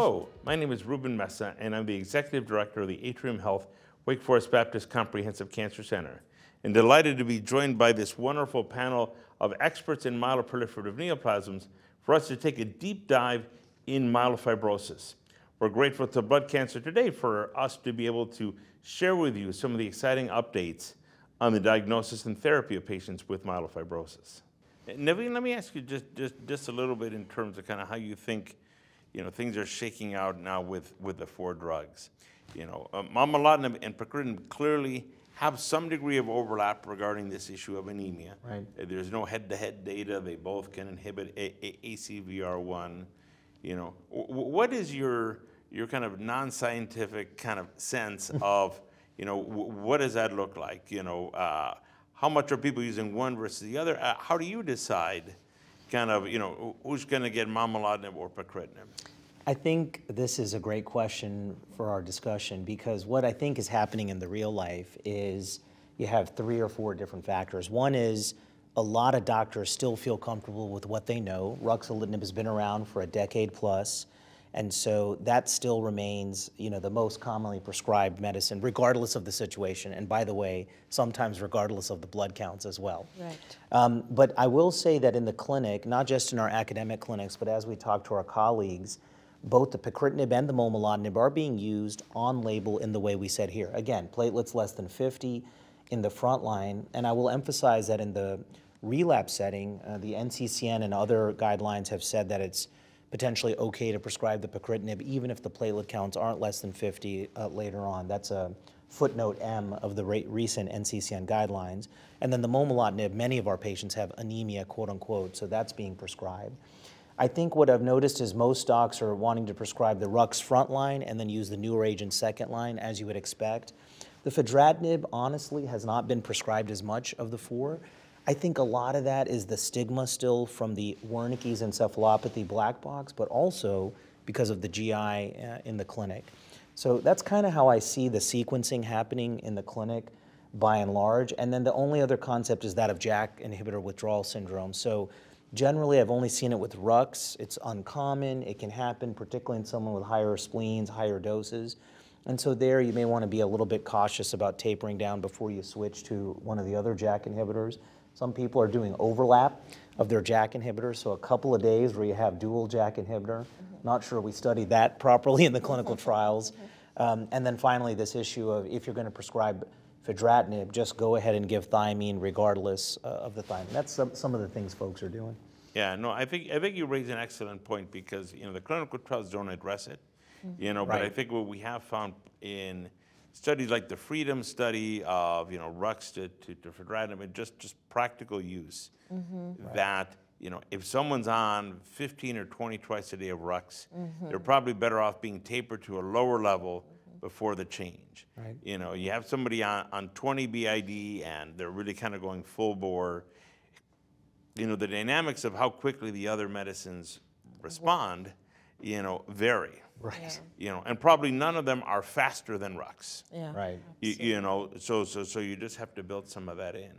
Hello, my name is Ruben Mesa, and I'm the Executive Director of the Atrium Health Wake Forest Baptist Comprehensive Cancer Center. And delighted to be joined by this wonderful panel of experts in myeloproliferative neoplasms for us to take a deep dive in myelofibrosis. We're grateful to Blood Cancer Today for us to be able to share with you some of the exciting updates on the diagnosis and therapy of patients with myelofibrosis. Naveen, let me ask you just a little bit in terms of kind of how you think things are shaking out now with the four drugs. Momelotinib and pacritinib clearly have some degree of overlap regarding this issue of anemia. Right. There's no head-to-head data. They both can inhibit ACVR1. What is your kind of non-scientific kind of sense of, what does that look like? How much are people using one versus the other? How do you decide kind of, who's going to get momelotinib or pacritinib? I think this is a great question for our discussion, because what I think is happening in the real life is you have 3 or 4 different factors. One is a lot of doctors still feel comfortable with what they know. Ruxolitinib has been around for a decade plus, and so that still remains, the most commonly prescribed medicine, regardless of the situation. And by the way, sometimes regardless of the blood counts as well. Right. But I will say that in the clinic, not just in our academic clinics, but as we talk to our colleagues, both the pacritinib and the momelotinib are being used on label in the way we said here. Again, platelets less than 50 in the front line. And I will emphasize that in the relapse setting, the NCCN and other guidelines have said that it's potentially okay to prescribe the pacritinib even if the platelet counts aren't less than 50 later on. That's a footnote M of the recent NCCN guidelines. And then the momelotinib, many of our patients have anemia, quote unquote, so that's being prescribed. I think what I've noticed is most docs are wanting to prescribe the Rux front line and then use the newer agent second line, as you would expect. The fedratinib, honestly, has not been prescribed as much of the 4. I think a lot of that is the stigma still from the Wernicke's encephalopathy black box, but also because of the GI in the clinic. So that's kind of how I see the sequencing happening in the clinic by and large. And then the only other concept is that of JAK inhibitor withdrawal syndrome. So generally, I've only seen it with Rux. It's uncommon. It can happen, particularly in someone with higher spleens, higher doses. And so there, you may want to be a little bit cautious about tapering down before you switch to one of the other JAK inhibitors. Some people are doing overlap of their JAK inhibitors, so a couple of days where you have dual JAK inhibitor. Not sure we studied that properly in the clinical trials. And then finally, this issue of if you're going to prescribe fedratinib, just go ahead and give thiamine regardless of the thiamine. That's some of the things folks are doing. Yeah, no, I think you raise an excellent point, because the clinical trials don't address it. But Right. I think what we have found in studies like the Freedom study of Rux to fedratinib, and just practical use, that if someone's on 15 or 20 twice a day of Rux, they're probably better off being tapered to a lower level before the change. Right. You have somebody on 20 BID and they're really kind of going full bore. The dynamics of how quickly the other medicines respond, vary. Right. And probably none of them are faster than Rux. Yeah. Right. So you just have to build some of that in.